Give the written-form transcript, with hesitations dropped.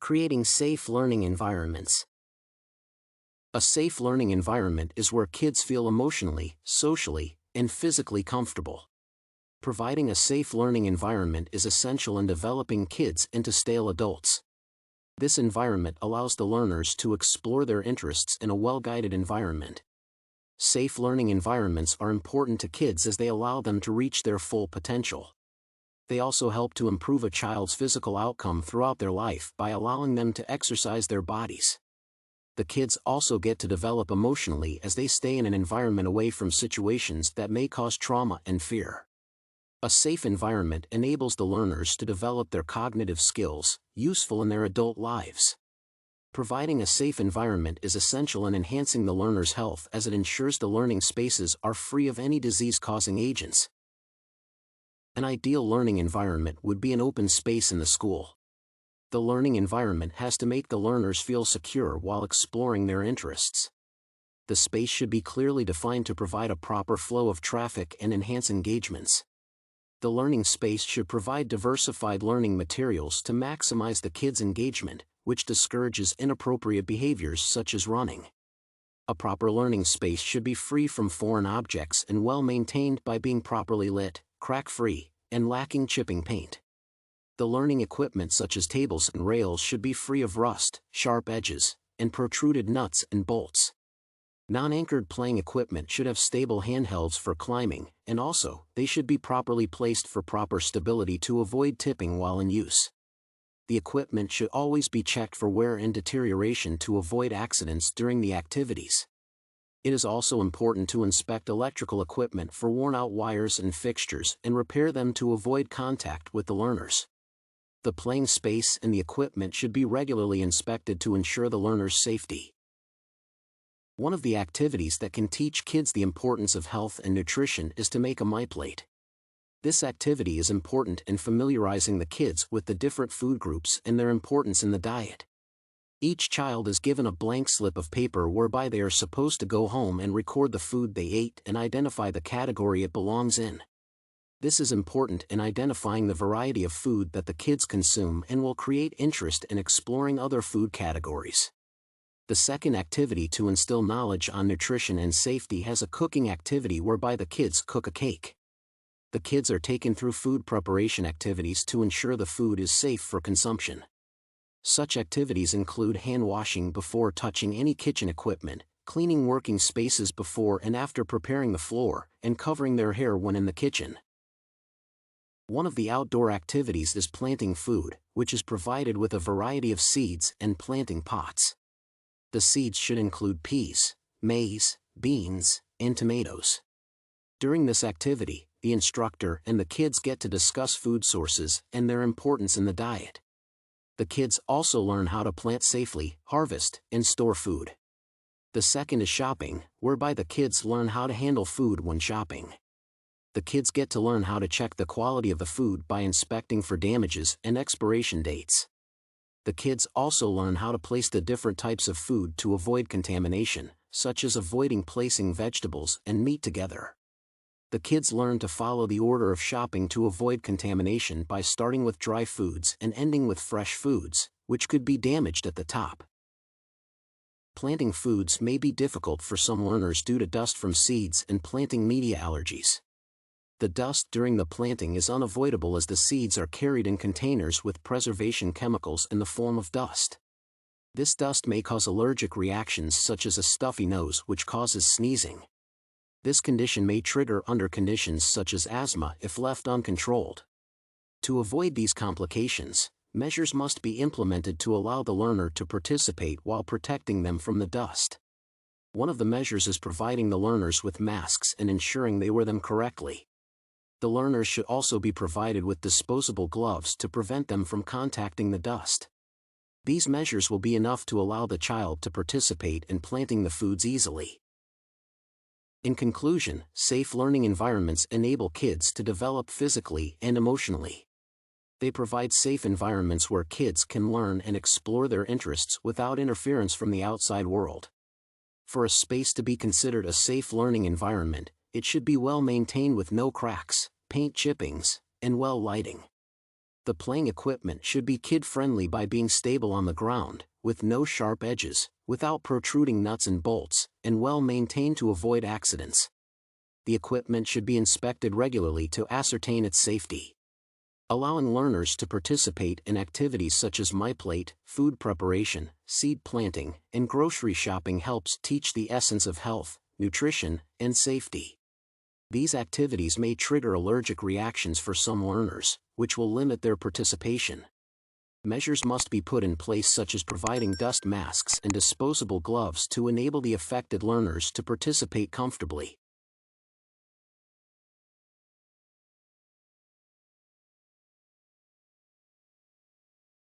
Creating safe learning environments. A safe learning environment is where kids feel emotionally, socially, and physically comfortable. Providing a safe learning environment is essential in developing kids into stable adults. This environment allows the learners to explore their interests in a well-guided environment. Safe learning environments are important to kids as they allow them to reach their full potential. They also help to improve a child's physical outcome throughout their life by allowing them to exercise their bodies. The kids also get to develop emotionally as they stay in an environment away from situations that may cause trauma and fear. A safe environment enables the learners to develop their cognitive skills, useful in their adult lives. Providing a safe environment is essential in enhancing the learner's health as it ensures the learning spaces are free of any disease-causing agents. An ideal learning environment would be an open space in the school. The learning environment has to make the learners feel secure while exploring their interests. The space should be clearly defined to provide a proper flow of traffic and enhance engagements. The learning space should provide diversified learning materials to maximize the kids' engagement, which discourages inappropriate behaviors such as running. A proper learning space should be free from foreign objects and well maintained by being properly lit, crack-free, and lacking chipping paint. The learning equipment such as tables and rails should be free of rust, sharp edges, and protruded nuts and bolts. Non-anchored playing equipment should have stable handhelds for climbing, and also, they should be properly placed for proper stability to avoid tipping while in use. The equipment should always be checked for wear and deterioration to avoid accidents during the activities. It is also important to inspect electrical equipment for worn-out wires and fixtures and repair them to avoid contact with the learners. The playing space and the equipment should be regularly inspected to ensure the learner's safety. One of the activities that can teach kids the importance of health and nutrition is to make a MyPlate. This activity is important in familiarizing the kids with the different food groups and their importance in the diet. Each child is given a blank slip of paper whereby they are supposed to go home and record the food they ate and identify the category it belongs in. This is important in identifying the variety of food that the kids consume and will create interest in exploring other food categories. The second activity to instill knowledge on nutrition and safety has a cooking activity whereby the kids cook a cake. The kids are taken through food preparation activities to ensure the food is safe for consumption. Such activities include hand washing before touching any kitchen equipment, cleaning working spaces before and after preparing the floor, and covering their hair when in the kitchen. One of the outdoor activities is planting food, which is provided with a variety of seeds and planting pots. The seeds should include peas, maize, beans, and tomatoes. During this activity, the instructor and the kids get to discuss food sources and their importance in the diet. The kids also learn how to plant safely, harvest, and store food. The second is shopping, whereby the kids learn how to handle food when shopping. The kids get to learn how to check the quality of the food by inspecting for damages and expiration dates. The kids also learn how to place the different types of food to avoid contamination, such as avoiding placing vegetables and meat together. The kids learn to follow the order of shopping to avoid contamination by starting with dry foods and ending with fresh foods, which could be damaged at the top. Planting foods may be difficult for some learners due to dust from seeds and planting media allergies. The dust during the planting is unavoidable as the seeds are carried in containers with preservation chemicals in the form of dust. This dust may cause allergic reactions such as a stuffy nose which causes sneezing. This condition may trigger under conditions such as asthma if left uncontrolled. To avoid these complications, measures must be implemented to allow the learner to participate while protecting them from the dust. One of the measures is providing the learners with masks and ensuring they wear them correctly. The learners should also be provided with disposable gloves to prevent them from contacting the dust. These measures will be enough to allow the child to participate in planting the foods easily. In conclusion, safe learning environments enable kids to develop physically and emotionally. They provide safe environments where kids can learn and explore their interests without interference from the outside world. For a space to be considered a safe learning environment, it should be well maintained with no cracks, paint chippings, and well lighting. The playing equipment should be kid-friendly by being stable on the ground, with no sharp edges, without protruding nuts and bolts, and well-maintained to avoid accidents. The equipment should be inspected regularly to ascertain its safety. Allowing learners to participate in activities such as MyPlate, food preparation, seed planting, and grocery shopping helps teach the essence of health, nutrition, and safety. These activities may trigger allergic reactions for some learners, which will limit their participation. Measures must be put in place such as providing dust masks and disposable gloves to enable the affected learners to participate comfortably.